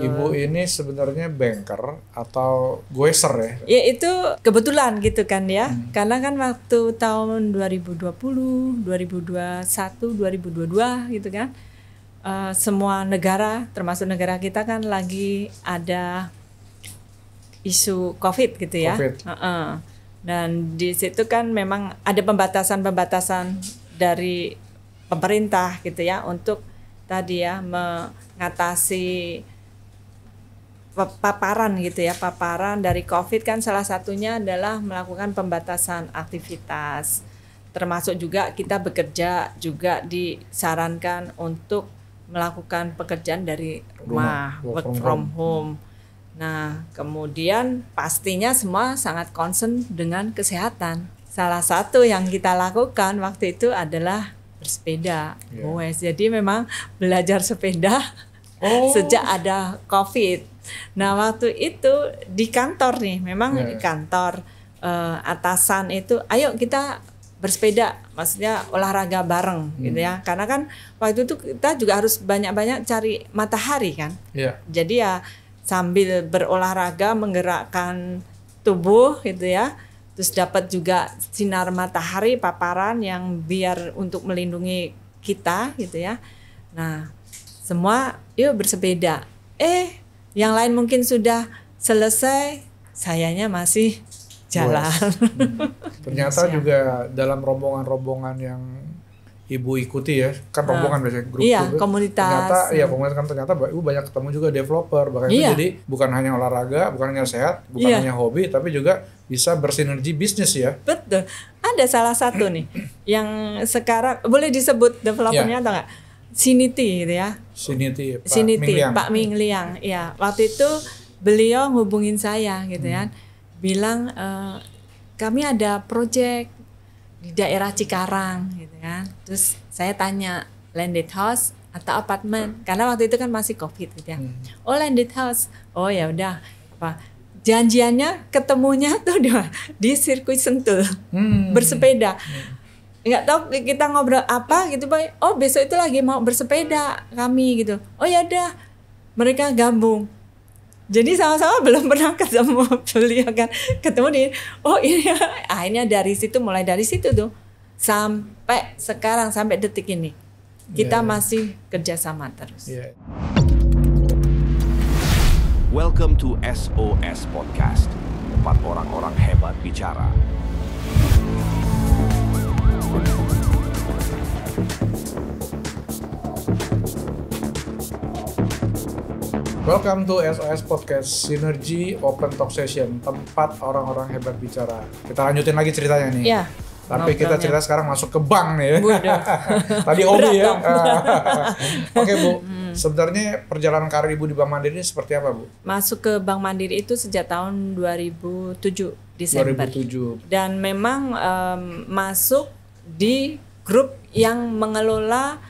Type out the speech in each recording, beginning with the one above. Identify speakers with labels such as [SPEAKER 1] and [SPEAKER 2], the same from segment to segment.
[SPEAKER 1] Ibu ini sebenarnya banker atau goeser ya?
[SPEAKER 2] Ya itu kebetulan gitu kan ya. Karena kan waktu tahun 2020, 2021, 2022 gitu kan. Semua negara termasuk negara kita kan lagi ada isu COVID gitu ya.
[SPEAKER 1] COVID.
[SPEAKER 2] Dan di situ kan memang ada pembatasan-pembatasan dari pemerintah gitu ya untuk tadi ya mengatasi paparan gitu ya, paparan dari COVID kan salah satunya adalah melakukan pembatasan aktivitas, termasuk juga kita bekerja juga disarankan untuk melakukan pekerjaan dari rumah, work from home. Nah, kemudian pastinya semua sangat concern dengan kesehatan. Salah satu yang kita lakukan waktu itu adalah bersepeda. Jadi memang belajar sepeda sejak ada COVID. Nah, waktu itu di kantor nih, memang di kantor atasan itu, ayo kita bersepeda, maksudnya olahraga bareng gitu ya. Karena kan waktu itu kita juga harus banyak-banyak cari matahari kan. Jadi ya sambil berolahraga menggerakkan tubuh gitu ya. Terus dapat juga sinar matahari, paparan yang biar untuk melindungi kita gitu ya. Nah, semua yuk bersepeda. Yang lain mungkin sudah selesai, sayanya masih jalan.
[SPEAKER 1] Ternyata juga dalam rombongan-rombongan yang Ibu ikuti ya, kan rombongan biasanya grup juga.
[SPEAKER 2] Komunitas.
[SPEAKER 1] Ternyata Ibu banyak ketemu juga developer, bahkan itu jadi bukan hanya olahraga, bukan hanya sehat, bukan hanya hobi, tapi juga bisa bersinergi bisnis ya.
[SPEAKER 2] Betul. Ada salah satu nih yang sekarang boleh disebut developernya atau enggak? Siniti gitu ya.
[SPEAKER 1] Siniti,
[SPEAKER 2] Pak Ming Liang. Ya, waktu itu beliau hubungin saya gitu ya. Bilang kami ada project di daerah Cikarang gitu kan. Terus saya tanya landed house atau apartemen karena waktu itu kan masih COVID gitu ya. Oh, landed house. Oh ya udah. Janjiannya ketemunya tuh di sirkuit Sentul. Bersepeda. Nggak tahu kita ngobrol apa gitu, Pak. Oh, besok itu lagi mau bersepeda kami gitu. Oh ya udah. Mereka gabung. Jadi sama-sama belum pernah ketemu beliau kan. Ketemu di ini akhirnya mulai dari situ tuh sampai sekarang, sampai detik ini kita masih kerjasama terus.
[SPEAKER 3] Welcome to SOS Podcast, tempat orang-orang hebat bicara.
[SPEAKER 1] Welcome to SOS Podcast, Synergy Open Talk Session, tempat orang-orang hebat bicara. Kita lanjutin lagi ceritanya nih.
[SPEAKER 2] Iya.
[SPEAKER 1] Tapi kita cerita sekarang masuk ke bank nih ya. Tadi hobi ya. Oke Bu, sebenarnya perjalanan karir Ibu di Bank Mandiri seperti apa Bu?
[SPEAKER 2] Masuk ke Bank Mandiri itu sejak tahun 2007 Desember.
[SPEAKER 1] 2007.
[SPEAKER 2] Dan memang masuk di grup yang mengelola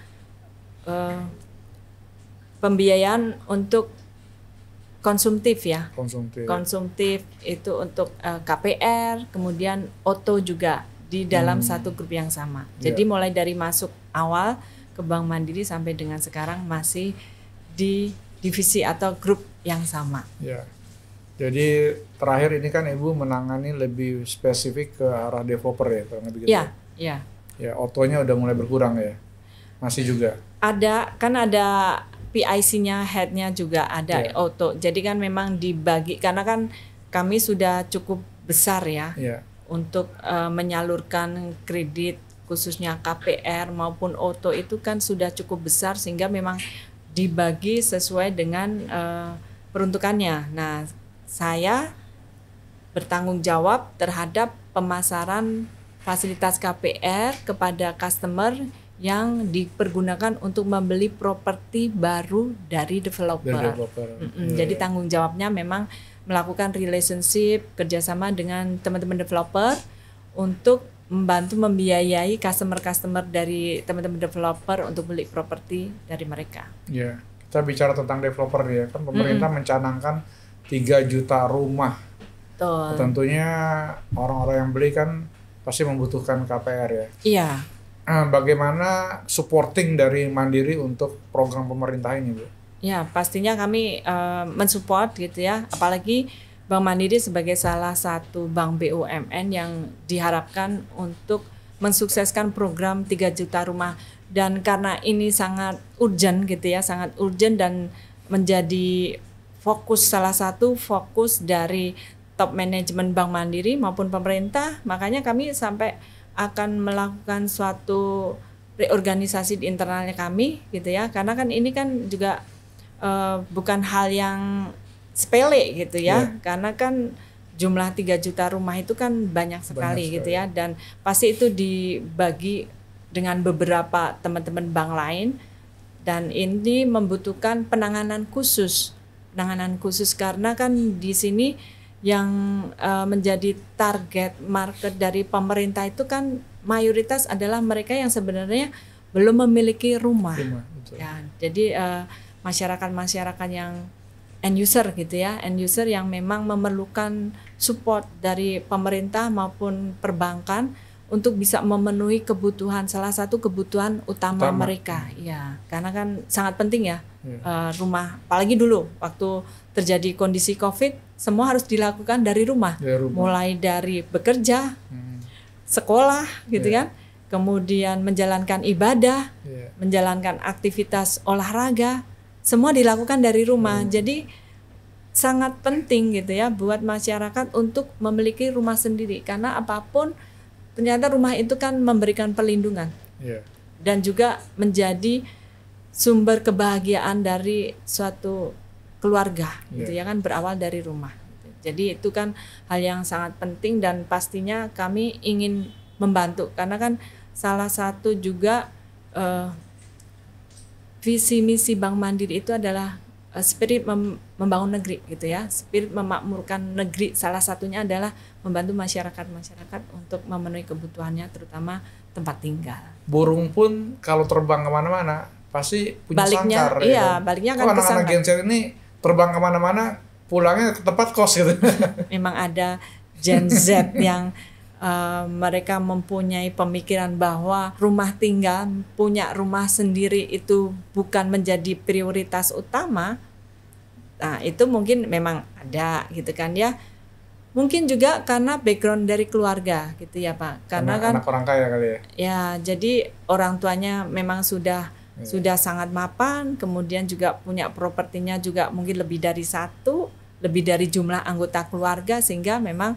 [SPEAKER 2] pembiayaan untuk konsumtif ya. Konsumtif itu untuk KPR, kemudian Oto juga di dalam satu grup yang sama. Jadi mulai dari masuk awal ke Bank Mandiri sampai dengan sekarang masih di divisi atau grup yang sama.
[SPEAKER 1] Ya. Jadi terakhir ini kan Ibu menangani lebih spesifik ke arah developer ya, kalau begitu.
[SPEAKER 2] Iya, iya.
[SPEAKER 1] Ya, Otonya udah mulai berkurang ya. Masih juga.
[SPEAKER 2] Ada PIC-nya, head-nya juga ada Oto. Jadi kan memang dibagi karena kan kami sudah cukup besar ya untuk menyalurkan kredit khususnya KPR maupun Oto itu kan sudah cukup besar sehingga memang dibagi sesuai dengan peruntukannya. Nah, saya bertanggung jawab terhadap pemasaran fasilitas KPR kepada customer yang dipergunakan untuk membeli properti baru dari developer. Jadi tanggung jawabnya memang melakukan relationship kerjasama dengan teman-teman developer untuk membantu membiayai customer dari teman-teman developer untuk beli properti dari mereka.
[SPEAKER 1] Ya, kita bicara tentang developer ya, kan pemerintah mencanangkan 3 juta rumah.
[SPEAKER 2] Betul.
[SPEAKER 1] Tentunya orang-orang yang beli kan pasti membutuhkan KPR ya.
[SPEAKER 2] Iya.
[SPEAKER 1] Bagaimana supporting dari Mandiri untuk program pemerintah ini, Bu?
[SPEAKER 2] Ya, pastinya kami mensupport gitu ya, apalagi Bank Mandiri sebagai salah satu bank BUMN yang diharapkan untuk mensukseskan program 3 juta rumah. Dan karena ini sangat urgent gitu ya, sangat urgent dan menjadi salah satu fokus dari top manajemen Bank Mandiri maupun pemerintah, makanya kami sampai akan melakukan suatu reorganisasi di internalnya kami gitu ya, karena kan ini kan juga bukan hal yang sepele gitu ya, karena kan jumlah 3 juta rumah itu kan banyak sekali gitu ya, dan pasti itu dibagi dengan beberapa teman-teman bank lain, dan ini membutuhkan penanganan khusus karena kan di sini yang menjadi target market dari pemerintah itu kan mayoritas adalah mereka yang sebenarnya belum memiliki rumah. Ya, jadi masyarakat yang end user gitu ya, end user yang memang memerlukan support dari pemerintah maupun perbankan untuk bisa memenuhi kebutuhan, salah satu kebutuhan utama mereka. Ya, karena kan sangat penting ya rumah. Apalagi dulu waktu terjadi kondisi COVID, semua harus dilakukan dari rumah. Mulai dari bekerja, sekolah gitu kan, kemudian menjalankan ibadah, menjalankan aktivitas olahraga, semua dilakukan dari rumah. Jadi sangat penting gitu ya buat masyarakat untuk memiliki rumah sendiri, karena apapun ternyata rumah itu kan memberikan perlindungan dan juga menjadi sumber kebahagiaan dari suatu keluarga gitu ya kan, berawal dari rumah. Jadi itu kan hal yang sangat penting dan pastinya kami ingin membantu, karena kan salah satu juga visi misi Bank Mandiri itu adalah spirit membangun negeri gitu ya, spirit memakmurkan negeri. Salah satunya adalah membantu masyarakat untuk memenuhi kebutuhannya, terutama tempat tinggal.
[SPEAKER 1] Burung pun kalau terbang kemana-mana pasti punya
[SPEAKER 2] baliknya,
[SPEAKER 1] sangkar.
[SPEAKER 2] Iya, ya. Baliknya akan ke
[SPEAKER 1] anak-anak Gen-Z ini terbang kemana-mana, pulangnya ke tempat kos gitu.
[SPEAKER 2] Memang ada Gen Z yang mereka mempunyai pemikiran bahwa rumah tinggal, punya rumah sendiri itu bukan menjadi prioritas utama. Nah, itu mungkin memang ada gitu kan ya. Mungkin juga karena background dari keluarga gitu ya Pak. Karena kan
[SPEAKER 1] anak orang kaya kali ya.
[SPEAKER 2] Ya, jadi orang tuanya memang sudah sangat mapan, kemudian juga punya propertinya juga mungkin lebih dari satu, lebih dari jumlah anggota keluarga, sehingga memang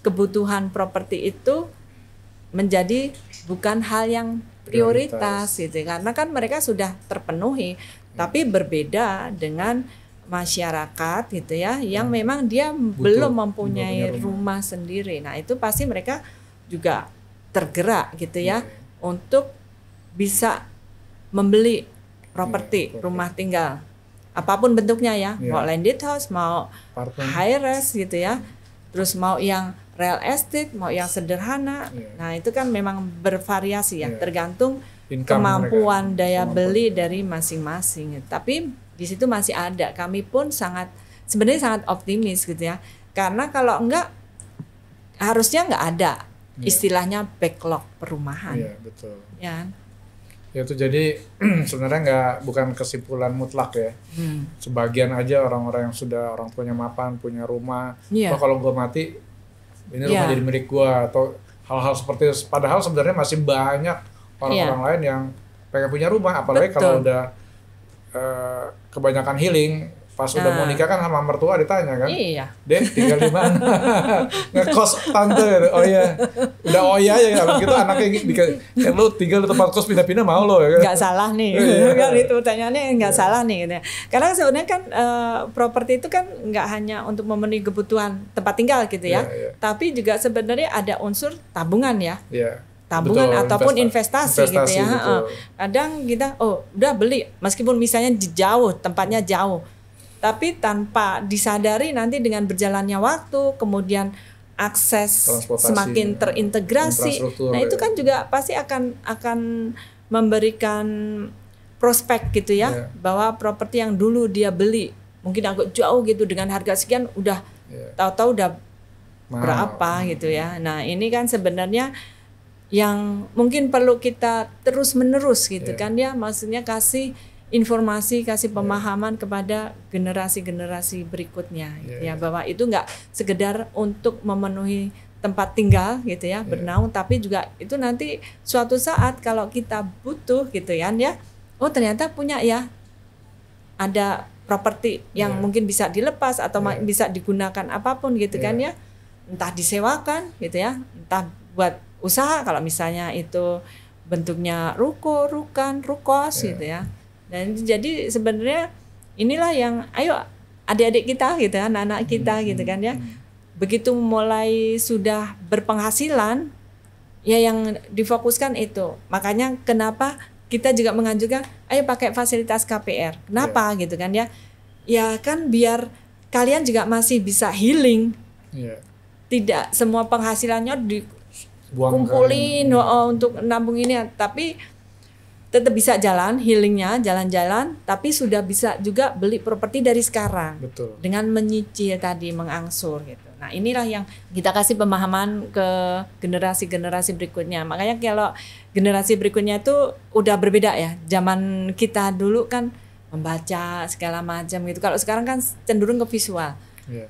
[SPEAKER 2] kebutuhan properti itu menjadi bukan hal yang prioritas gitu, karena kan mereka sudah terpenuhi. Tapi berbeda dengan masyarakat gitu ya, yang memang dia belum mempunyai rumah sendiri. Nah, itu pasti mereka juga tergerak gitu ya untuk bisa membeli properti rumah tinggal apapun bentuknya ya, mau landed house, mau high rise gitu ya, terus mau yang real estate, mau yang sederhana. Nah, itu kan memang bervariasi ya, tergantung kemampuan daya beli dari masing-masing. Tapi di situ masih ada. Kami pun sebenarnya sangat optimis gitu ya. Karena kalau enggak, harusnya enggak ada istilahnya backlog perumahan.
[SPEAKER 1] Iya, betul.
[SPEAKER 2] Ya.
[SPEAKER 1] Ya itu jadi sebenarnya bukan kesimpulan mutlak ya. Sebagian aja orang-orang yang sudah orang tuanya mapan, punya rumah. Atau kalau gue mati, ini rumah jadi milik gue, atau hal-hal seperti itu. Padahal sebenarnya masih banyak orang-orang lain yang pengen punya rumah, apalagi kalau udah kebanyakan healing, pas udah mau nikah kan sama mertua ditanya kan, Dek tinggal di mana, ngekos tante, oh iya, udah oh iya ya, gitu anaknya lu tinggal di tempat kos pindah-pindah mau lo ya kan?
[SPEAKER 2] Nggak salah nih, kan itu pertanyaannya nggak salah nih, gitu. Karena sebenarnya kan properti itu kan nggak hanya untuk memenuhi kebutuhan tempat tinggal gitu ya, tapi juga sebenarnya ada unsur tabungan ya. Tabungan ataupun investasi gitu ya. Kadang kita udah beli meskipun misalnya jauh, tempatnya jauh, tapi tanpa disadari nanti dengan berjalannya waktu, kemudian akses semakin terintegrasi. Nah, itu kan juga pasti akan memberikan prospek gitu ya, bahwa properti yang dulu dia beli mungkin agak jauh gitu dengan harga sekian, udah tahu-tahu udah berapa gitu ya. Nah, ini kan sebenarnya yang mungkin perlu kita terus-menerus gitu kan ya, maksudnya kasih informasi, kasih pemahaman kepada generasi-generasi berikutnya gitu ya, bahwa itu nggak sekedar untuk memenuhi tempat tinggal gitu ya, bernaung, tapi juga itu nanti suatu saat kalau kita butuh gitu ya, oh ternyata punya ya ada properti yang mungkin bisa dilepas atau bisa digunakan apapun gitu kan ya, entah disewakan gitu ya, entah buat usaha kalau misalnya itu bentuknya ruko, rukan, rukos gitu ya. Dan jadi sebenarnya inilah yang ayo adik-adik kita gitu, anak-anak kita gitu kan ya. Begitu mulai sudah berpenghasilan ya yang difokuskan itu. Makanya kenapa kita juga menganjurkan ayo pakai fasilitas KPR. Kenapa gitu kan ya? Ya kan biar kalian juga masih bisa healing. Tidak semua penghasilannya dikumpulin untuk nabung ini, tapi tetap bisa jalan healingnya, jalan-jalan, tapi sudah bisa juga beli properti dari sekarang.
[SPEAKER 1] Betul.
[SPEAKER 2] Dengan menyicil tadi, mengangsur gitu. Nah inilah yang kita kasih pemahaman ke generasi-generasi berikutnya. Makanya kalau generasi berikutnya itu udah berbeda ya. Zaman kita dulu kan membaca segala macam gitu. Kalau sekarang kan cenderung ke visual.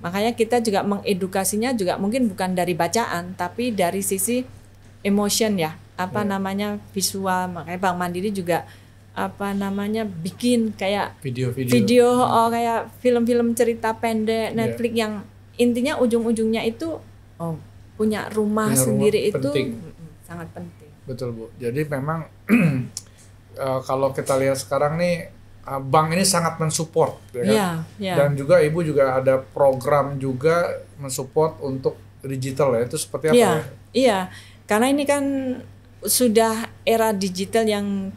[SPEAKER 2] Makanya kita juga mengedukasinya juga mungkin bukan dari bacaan, tapi dari sisi emotion ya. Namanya visual. Makanya Bank Mandiri juga bikin kayak video kayak film-film cerita pendek Netflix yang intinya ujung-ujungnya itu punya rumah sendiri itu sangat penting.
[SPEAKER 1] Betul Bu. Jadi memang kalau kita lihat sekarang nih bank ini sangat mensupport ya kan? Dan juga Ibu juga ada program juga mensupport untuk digital ya, itu seperti apa ya?
[SPEAKER 2] Iya, karena ini kan sudah era digital yang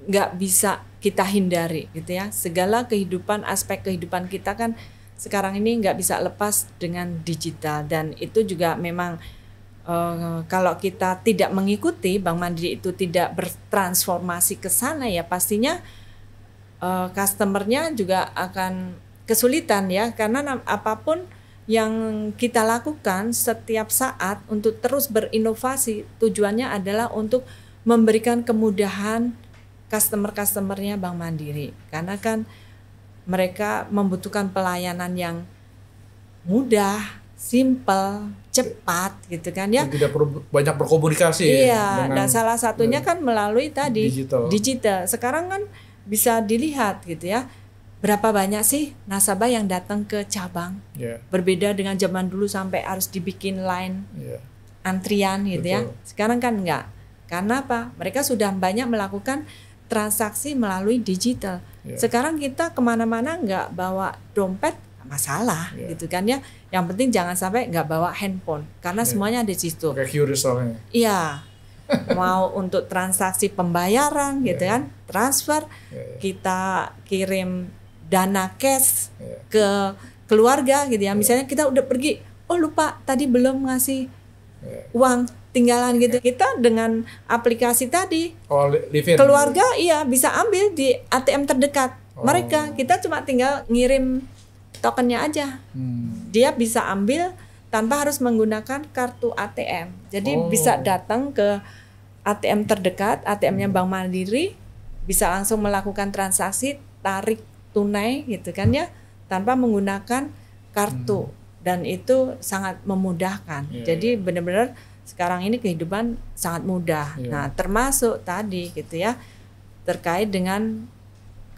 [SPEAKER 2] nggak bisa kita hindari gitu ya. Segala kehidupan, aspek kehidupan kita kan sekarang ini nggak bisa lepas dengan digital, dan itu juga memang kalau kita tidak mengikuti, Bank Mandiri itu tidak bertransformasi ke sana ya pastinya customernya juga akan kesulitan ya, karena apapun yang kita lakukan setiap saat untuk terus berinovasi tujuannya adalah untuk memberikan kemudahan customer-customernya Bank Mandiri, karena kan mereka membutuhkan pelayanan yang mudah, simple, cepat gitu kan ya.
[SPEAKER 1] Tidak perlu banyak berkomunikasi.
[SPEAKER 2] Iya, dan salah satunya kan melalui tadi digital. Sekarang kan bisa dilihat gitu ya. Berapa banyak sih nasabah yang datang ke cabang? Berbeda dengan zaman dulu sampai harus dibikin line antrian gitu. Betul. Ya. Sekarang kan enggak. Karena apa? Mereka sudah banyak melakukan transaksi melalui digital. Sekarang kita kemana-mana enggak bawa dompet, masalah gitu kan ya. Yang penting jangan sampai enggak bawa handphone, karena semuanya ada di situ.
[SPEAKER 1] Kayak QRIS soalnya.
[SPEAKER 2] Iya. Mau untuk transaksi pembayaran gitu kan, transfer, kita kirim dana cash ke keluarga gitu ya. Misalnya kita udah pergi, lupa tadi belum ngasih uang tinggalan gitu. Kita dengan aplikasi tadi, keluarga bisa ambil di ATM terdekat mereka. Kita cuma tinggal ngirim tokennya aja. Dia bisa ambil tanpa harus menggunakan kartu ATM. Jadi bisa datang ke ATM terdekat, ATM-nya Bank Mandiri, bisa langsung melakukan transaksi tarik tunai gitu kan ya, tanpa menggunakan kartu, dan itu sangat memudahkan. Jadi benar-benar sekarang ini kehidupan sangat mudah. Nah, termasuk tadi gitu ya, terkait dengan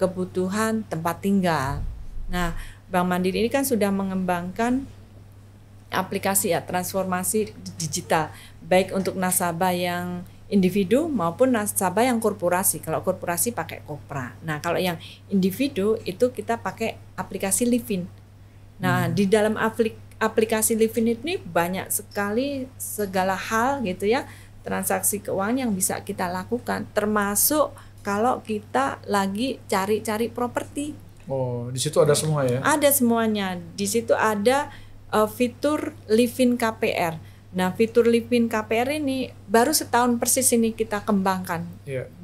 [SPEAKER 2] kebutuhan tempat tinggal. Nah, Bank Mandiri ini kan sudah mengembangkan aplikasi transformasi digital, baik untuk nasabah yang individu maupun nasabah yang korporasi. Kalau korporasi pakai Kopra. Nah, kalau yang individu itu kita pakai aplikasi Livin. Nah, di dalam aplikasi Livin ini banyak sekali segala hal gitu ya, transaksi keuangan yang bisa kita lakukan, termasuk kalau kita lagi cari-cari properti.
[SPEAKER 1] Di situ ada semua ya?
[SPEAKER 2] Ada semuanya. Di situ ada fitur Livin KPR. Nah, fitur Livin KPR ini baru setahun persis ini kita kembangkan,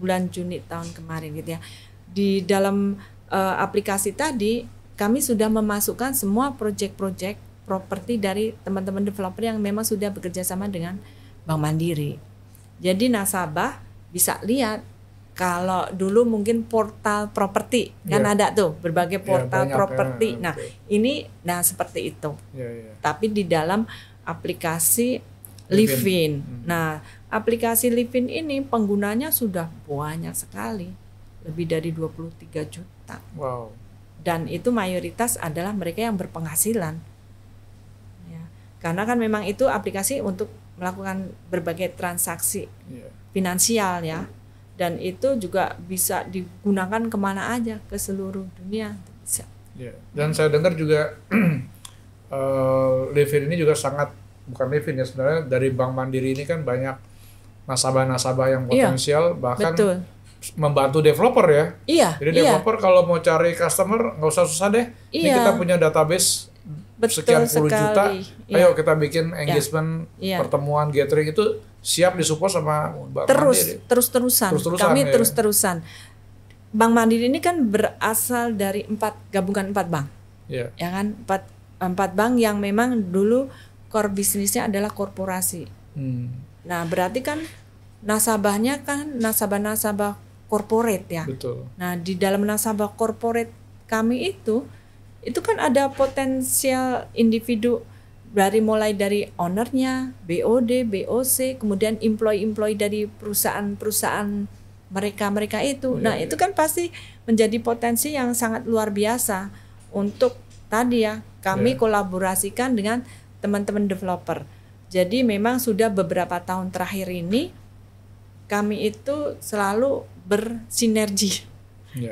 [SPEAKER 2] bulan Juni tahun kemarin gitu ya. Di dalam aplikasi tadi kami sudah memasukkan semua proyek-proyek properti dari teman-teman developer yang memang sudah bekerja sama dengan Bank Mandiri. Jadi nasabah bisa lihat Kalau dulu mungkin portal properti kan ada tuh berbagai portal properti. Nah ini seperti itu. Tapi di dalam aplikasi Livin. Nah aplikasi Livin ini penggunanya sudah banyak sekali, lebih dari 23 juta.
[SPEAKER 1] Wow.
[SPEAKER 2] Dan itu mayoritas adalah mereka yang berpenghasilan. Ya. Karena kan memang itu aplikasi untuk melakukan berbagai transaksi finansial ya. Dan itu juga bisa digunakan kemana aja, ke seluruh dunia bisa.
[SPEAKER 1] Dan saya dengar juga Livin ini juga sangat, bukan Livin ya sebenarnya, dari Bank Mandiri ini kan banyak nasabah-nasabah yang potensial, bahkan membantu developer ya. Jadi developer kalau mau cari customer nggak usah susah deh. Ini kita punya database sekian puluh juta. Ayo kita bikin engagement, pertemuan, gathering itu siap disupport sama Bank Mandiri.
[SPEAKER 2] Terus-terusan. Kami terus-terusan. Bank Mandiri ini kan berasal dari gabungan 4 bank. Ya kan, 4 bank yang memang dulu core bisnisnya adalah korporasi. Nah, berarti kan nasabahnya kan nasabah-nasabah corporate ya.
[SPEAKER 1] Betul.
[SPEAKER 2] Nah, di dalam nasabah corporate kami itu kan ada potensial individu mulai dari ownernya, BOD, BOC, kemudian employee dari perusahaan mereka itu. Nah, itu kan pasti menjadi potensi yang sangat luar biasa untuk tadi ya, kami kolaborasikan dengan teman-teman developer. Jadi memang sudah beberapa tahun terakhir ini kami itu selalu bersinergi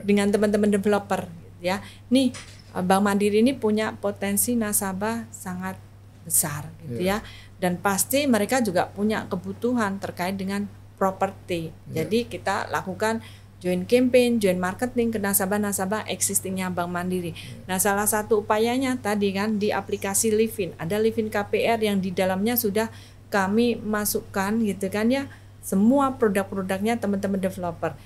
[SPEAKER 2] dengan teman-teman developer ya. Nih, Bank Mandiri ini punya potensi nasabah sangat besar gitu ya, dan pasti mereka juga punya kebutuhan terkait dengan properti. Jadi kita lakukan joint campaign, joint marketing ke nasabah-nasabah existingnya Bank Mandiri. Nah, salah satu upayanya tadi kan di aplikasi Livin, ada Livin KPR yang di dalamnya sudah kami masukkan gitu kan ya, semua produk-produknya teman-teman developer.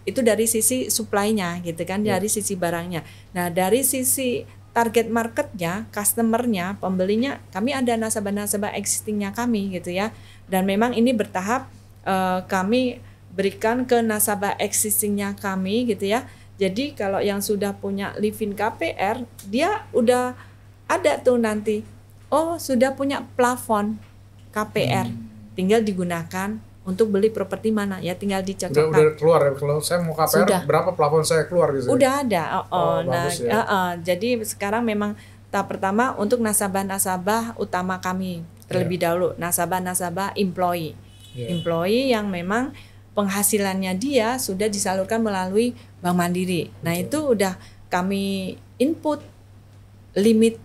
[SPEAKER 2] Itu dari sisi supply-nya gitu kan, dari sisi barangnya. Nah, dari sisi target marketnya, customernya, pembelinya, kami ada nasabah-nasabah existingnya kami gitu ya. Dan memang ini bertahap kami berikan ke nasabah existingnya kami gitu ya. Jadi kalau yang sudah punya Livin KPR, dia udah ada tuh nanti, sudah punya plafon KPR, tinggal digunakan untuk beli properti mana ya, tinggal dicocokkan.
[SPEAKER 1] Udah keluar ya, kalau saya mau KPR sudah. Berapa plafon saya keluar gitu?
[SPEAKER 2] Udah ada. Jadi sekarang memang tahap pertama untuk nasabah-nasabah utama kami terlebih dahulu, nasabah-nasabah employee yang memang penghasilannya dia sudah disalurkan melalui Bank Mandiri. Nah, itu udah kami input limit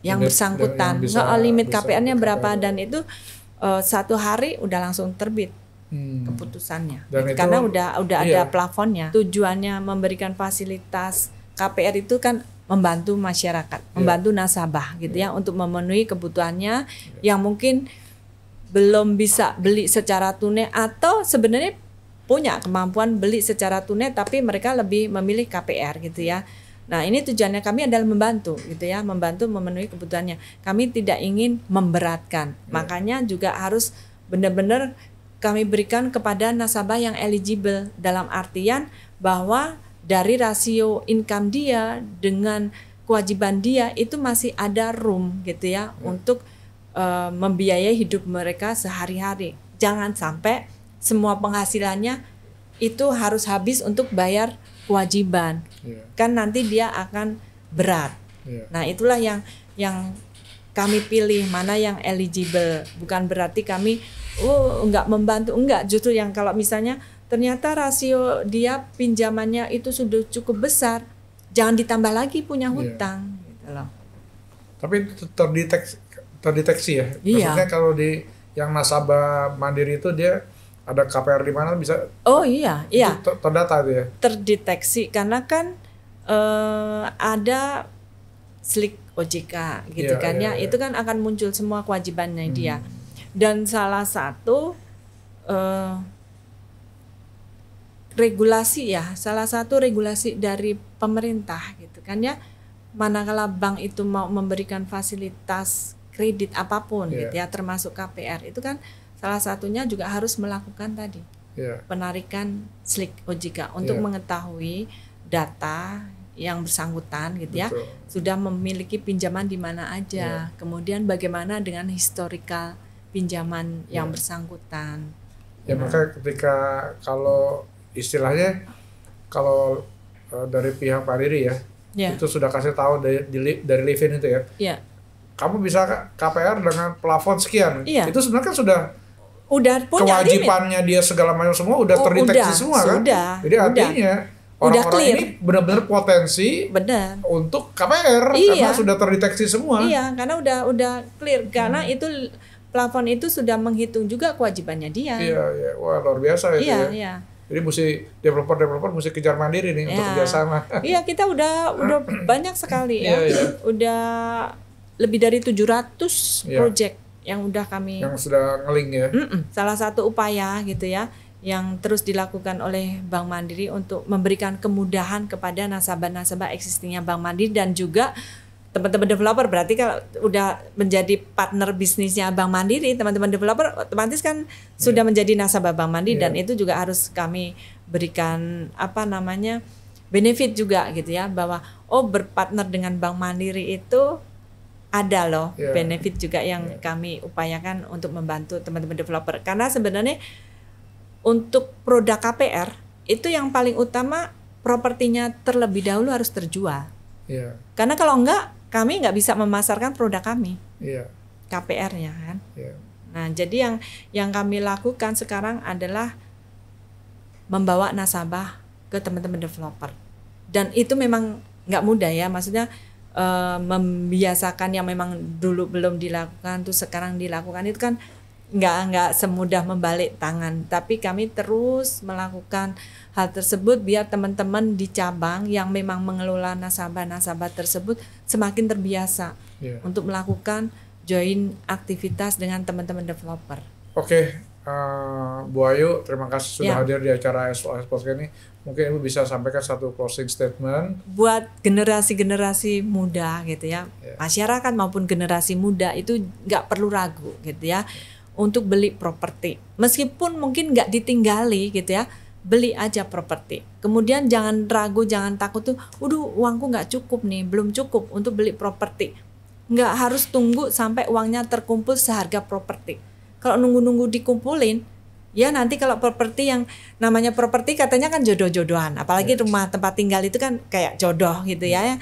[SPEAKER 2] yang bersangkutan, limit KPR-nya berapa, dan itu 1 hari udah langsung terbit keputusannya. Karena udah ada plafonnya. Tujuannya memberikan fasilitas KPR itu kan membantu masyarakat, membantu nasabah gitu ya, untuk memenuhi kebutuhannya yang mungkin belum bisa beli secara tunai atau sebenarnya punya kemampuan beli secara tunai tapi mereka lebih memilih KPR gitu ya. Nah, ini tujuannya kami adalah membantu gitu ya, membantu memenuhi kebutuhannya. Kami tidak ingin memberatkan. Makanya juga harus benar-benar kami berikan kepada nasabah yang eligible, dalam artian bahwa dari rasio income dia dengan kewajiban dia itu masih ada room gitu ya untuk membiayai hidup mereka sehari-hari. Jangan sampai semua penghasilannya itu harus habis untuk bayar kewajiban. Kan nanti dia akan berat. Nah, itulah yang kami pilih mana yang eligible. Bukan berarti kami enggak membantu, enggak, justru yang kalau misalnya ternyata rasio dia pinjamannya itu sudah cukup besar, jangan ditambah lagi punya hutang gitu loh. Tapi
[SPEAKER 1] terdeteksi ya. Maksudnya kalau di yang nasabah Mandiri itu dia ada KPR di mana bisa?
[SPEAKER 2] Itu
[SPEAKER 1] terdata itu ya.
[SPEAKER 2] Terdeteksi karena kan ada slik OJK gitu kan ya. Itu kan akan muncul semua kewajibannya dia. Dan salah satu regulasi dari pemerintah gitu kan ya. Manakala bank itu mau memberikan fasilitas kredit apapun gitu ya, termasuk KPR, itu kan salah satunya juga harus melakukan tadi penarikan slik OJK untuk mengetahui data yang bersangkutan gitu ya, sudah memiliki pinjaman di mana aja, kemudian bagaimana dengan historical pinjaman yang bersangkutan.
[SPEAKER 1] Ya maka ketika kalau istilahnya kalau dari pihak Pak Riri itu sudah kasih tahu dari Livin itu ya. Kamu bisa KPR dengan plafon sekian. Itu sebenarnya kan sudah punya kewajibannya limit. Dia segala macam semua udah terdeteksi semua kan. Jadi artinya orang-orang ini benar-benar potensi untuk KPR karena sudah terdeteksi semua.
[SPEAKER 2] Iya, karena udah clear karena itu plafon itu sudah menghitung juga kewajibannya dia.
[SPEAKER 1] Iya. Wah, luar biasa itu ya. Jadi mesti developer mesti kejar mandiri nih untuk kerjasama.
[SPEAKER 2] Iya, kita udah banyak sekali ya. Udah lebih dari 700 project yang udah kami
[SPEAKER 1] yang sudah ngeling ya.
[SPEAKER 2] Salah satu upaya gitu ya yang terus dilakukan oleh Bank Mandiri untuk memberikan kemudahan kepada nasabah-nasabah existingnya Bank Mandiri dan juga teman-teman developer. Berarti kalau udah menjadi partner bisnisnya Bank Mandiri, teman-teman developer otomatis kan sudah menjadi nasabah Bank Mandiri dan itu juga harus kami berikan benefit juga gitu ya, bahwa berpartner dengan Bank Mandiri itu ada loh benefit juga yang kami upayakan untuk membantu teman-teman developer. Karena sebenarnya untuk produk KPR itu yang paling utama propertinya terlebih dahulu harus terjual. Karena kalau enggak kami nggak bisa memasarkan produk kami, KPR-nya kan. Nah jadi yang kami lakukan sekarang adalah membawa nasabah ke teman-teman developer dan itu memang nggak mudah ya, maksudnya membiasakan yang memang dulu belum dilakukan tuh sekarang dilakukan itu kan nggak semudah membalik tangan, tapi kami terus melakukan hal tersebut biar teman-teman di cabang yang memang mengelola nasabah-nasabah tersebut semakin terbiasa untuk melakukan join aktivitas dengan teman-teman developer.
[SPEAKER 1] Oke, Bu Ayu, terima kasih sudah hadir di acara SOS Podcast ini. Mungkin Ibu bisa sampaikan satu closing statement
[SPEAKER 2] buat generasi-generasi muda gitu ya, masyarakat maupun generasi muda itu nggak perlu ragu gitu ya untuk beli properti. Meskipun mungkin nggak ditinggali gitu ya, beli aja properti. Kemudian jangan ragu, jangan takut tuh, uangku nggak cukup nih, belum cukup untuk beli properti. Nggak harus tunggu sampai uangnya terkumpul seharga properti. Kalau nunggu-nunggu dikumpulin, ya nanti kalau properti yang namanya properti katanya kan jodoh-jodohan, apalagi rumah tempat tinggal itu kan kayak jodoh gitu ya.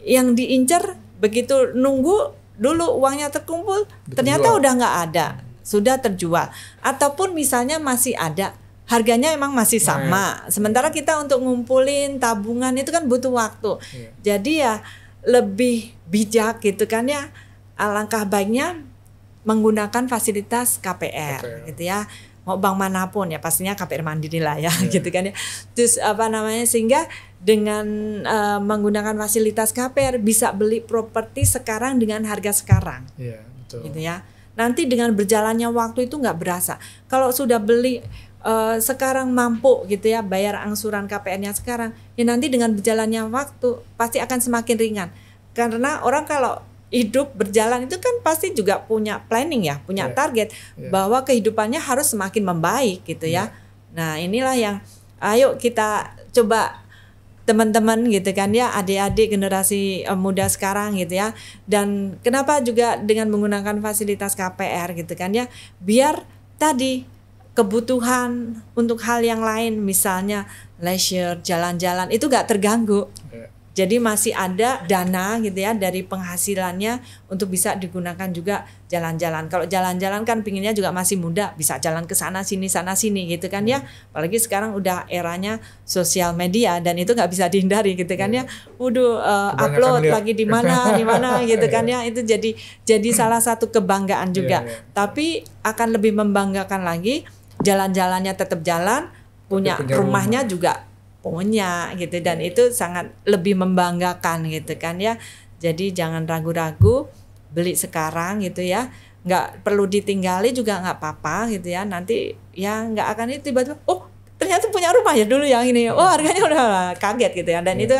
[SPEAKER 2] Yang diincar begitu nunggu dulu uangnya terkumpul, ternyata udah nggak ada, sudah terjual. Ataupun misalnya masih ada, harganya emang masih sama. Sementara kita untuk ngumpulin tabungan itu kan butuh waktu. Jadi ya lebih bijak gitu kan ya. Alangkah baiknya menggunakan fasilitas KPR gitu ya. Mau bank manapun ya pastinya KPR Mandiri lah ya gitu kan ya. Terus sehingga dengan menggunakan fasilitas KPR bisa beli properti sekarang dengan harga sekarang.
[SPEAKER 1] Betul.
[SPEAKER 2] Gitu ya. Nanti dengan berjalannya waktu itu nggak berasa. Kalau sudah beli sekarang mampu gitu ya bayar angsuran KPR-nya sekarang, ya nanti dengan berjalannya waktu pasti akan semakin ringan. Karena orang kalau hidup berjalan itu kan pasti juga punya planning ya, punya target bahwa kehidupannya harus semakin membaik gitu ya. Nah inilah yang ayo kita coba teman-teman gitu kan ya, adik-adik generasi muda sekarang gitu ya. Dan kenapa juga dengan menggunakan fasilitas KPR gitu kan ya, biar tadi kebutuhan untuk hal yang lain misalnya leisure, jalan-jalan itu gak terganggu. Jadi masih ada dana gitu ya dari penghasilannya untuk bisa digunakan juga jalan-jalan. Kalau jalan-jalan kan pinginnya juga masih muda, bisa jalan ke sana sini gitu kan ya. Apalagi sekarang udah eranya sosial media dan itu nggak bisa dihindari gitu kan ya. Upload lagi di mana gitu kan ya. Itu jadi salah satu kebanggaan juga. Tapi akan lebih membanggakan lagi jalan-jalannya tetap jalan, punya rumahnya juga punya gitu, dan itu sangat lebih membanggakan gitu kan ya. Jadi jangan ragu-ragu, beli sekarang gitu ya, nggak perlu ditinggali juga nggak apa-apa gitu ya. Nanti ya nggak akan itu tiba-tiba ternyata punya rumah ya dulu yang ini, harganya udah kaget gitu ya. Dan itu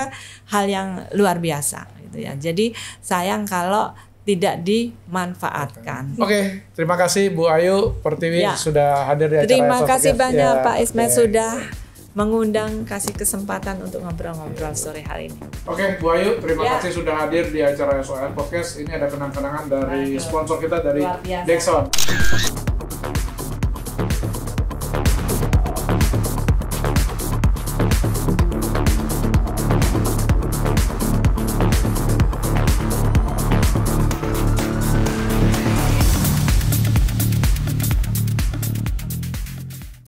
[SPEAKER 2] hal yang luar biasa gitu ya. Jadi sayang kalau tidak dimanfaatkan.
[SPEAKER 1] Oke, terima kasih Bu Ayu Pertiwi sudah hadir di acara.
[SPEAKER 2] Terima kasih banyak Pak Ismet sudah mengundang, kasih kesempatan untuk ngobrol-ngobrol sore hari ini.
[SPEAKER 1] Oke, Bu Ayu, terima kasih sudah hadir di acara SOS Podcast. Ini ada kenang-kenangan dari sponsor kita dari Dexon.